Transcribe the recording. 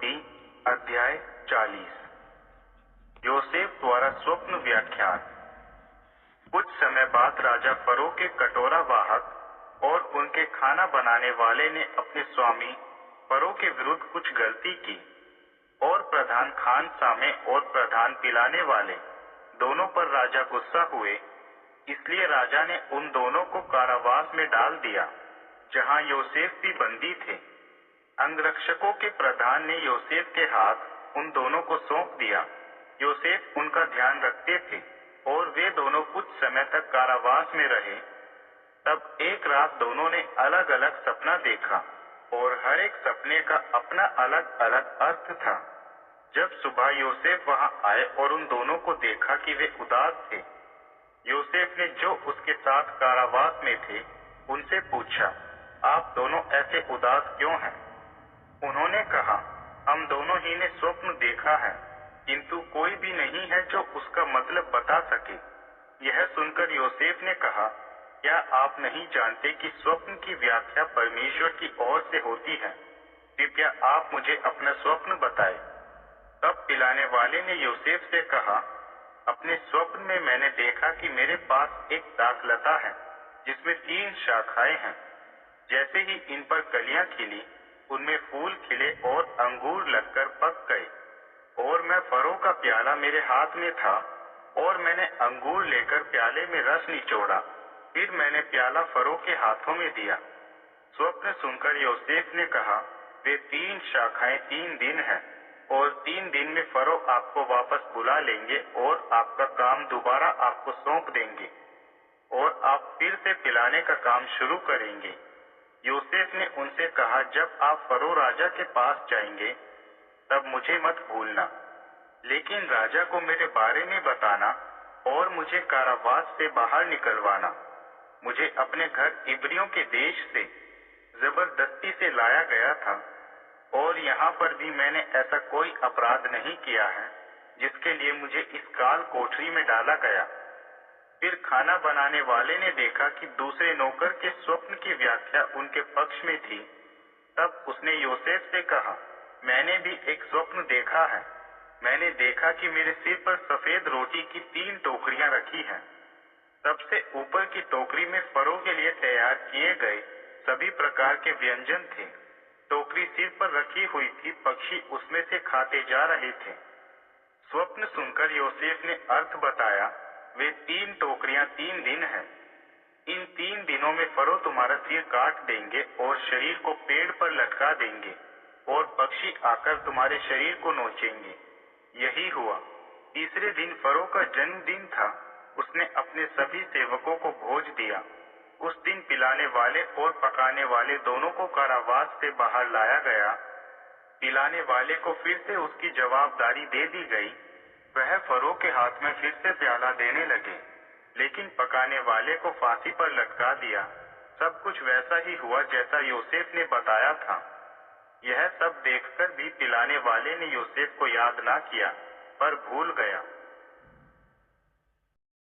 उत्पत्ति अध्याय 40। योसेफ द्वारा स्वप्न व्याख्यान। कुछ समय बाद राजा फरो के कटोरा वाहक और उनके खाना बनाने वाले ने अपने स्वामी फरो के विरुद्ध कुछ गलती की और प्रधान खान सामे और प्रधान पिलाने वाले दोनों पर राजा गुस्सा हुए। इसलिए राजा ने उन दोनों को कारावास में डाल दिया, जहां योसेफ भी बंदी थे। अंगरक्षकों के प्रधान ने योसेफ के हाथ उन दोनों को सौंप दिया। योसेफ उनका ध्यान रखते थे और वे दोनों कुछ समय तक कारावास में रहे। तब एक रात दोनों ने अलग अलग सपना देखा और हर एक सपने का अपना अलग अलग अर्थ था। जब सुबह योसेफ वहां आए और उन दोनों को देखा कि वे उदास थे, योसेफ ने जो उसके साथ कारावास में थे उनसे पूछा, आप दोनों ऐसे उदास क्यों हैं? उन्होंने कहा, हम दोनों ही ने स्वप्न देखा है, किंतु कोई भी नहीं है जो उसका मतलब बता सके। यह सुनकर योसेफ ने कहा, क्या आप नहीं जानते कि स्वप्न की व्याख्या परमेश्वर की ओर से होती है? कृपया आप मुझे अपना स्वप्न बताएं। तब पिलाने वाले ने योसेफ से कहा, अपने स्वप्न में मैंने देखा कि मेरे पास एक दाखलता है जिसमें 3 शाखाएं हैं। जैसे ही इन पर कलियां खिली, उनमें फूल खिले और अंगूर लगकर पक गए। और मैं फरो का प्याला मेरे हाथ में था और मैंने अंगूर लेकर प्याले में रस निचोड़ा। फिर मैंने प्याला फरो के हाथों में दिया। स्वप्न सुनकर योसेफ ने कहा, वे 3 शाखाएं 3 दिन हैं और 3 दिन में फरो आपको वापस बुला लेंगे और आपका काम दोबारा आपको सौंप देंगे और आप फिर से पिलाने का काम शुरू करेंगे। योसेफ ने उनसे कहा, जब आप फरो राजा के पास जाएंगे तब मुझे मत भूलना, लेकिन राजा को मेरे बारे में बताना और मुझे कारावास से बाहर निकलवाना। मुझे अपने घर इब्रियों के देश से जबरदस्ती से लाया गया था और यहाँ पर भी मैंने ऐसा कोई अपराध नहीं किया है जिसके लिए मुझे इस काल कोठरी में डाला गया। फिर खाना बनाने वाले ने देखा कि दूसरे नौकर के स्वप्न की व्याख्या उनके पक्ष में थी। तब उसने योसेफ से कहा, मैंने भी एक स्वप्न देखा है। मैंने देखा कि मेरे सिर पर सफेद रोटी की 3 टोकरियां रखी हैं। सबसे ऊपर की टोकरी में फरो के लिए तैयार किए गए सभी प्रकार के व्यंजन थे। टोकरी सिर पर रखी हुई थी, पक्षी उसमें से खाते जा रहे थे। स्वप्न सुनकर योसेफ ने अर्थ बताया, वे 3 टोकरियां 3 दिन हैं। इन 3 दिनों में फरो तुम्हारा सिर काट देंगे और शरीर को पेड़ पर लटका देंगे और पक्षी आकर तुम्हारे शरीर को नोचेंगे। यही हुआ। तीसरे दिन फरो का जन्मदिन था। उसने अपने सभी सेवकों को भोज दिया। उस दिन पिलाने वाले और पकाने वाले दोनों को कारावास से बाहर लाया गया। पिलाने वाले को फिर से उसकी जवाबदारी दे दी गई। वह फरो के हाथ में फिर से प्याला देने लगे, लेकिन पकाने वाले को फांसी पर लटका दिया। सब कुछ वैसा ही हुआ जैसा योसेफ ने बताया था। यह सब देखकर भी पिलाने वाले ने योसेफ को याद ना किया, पर भूल गया।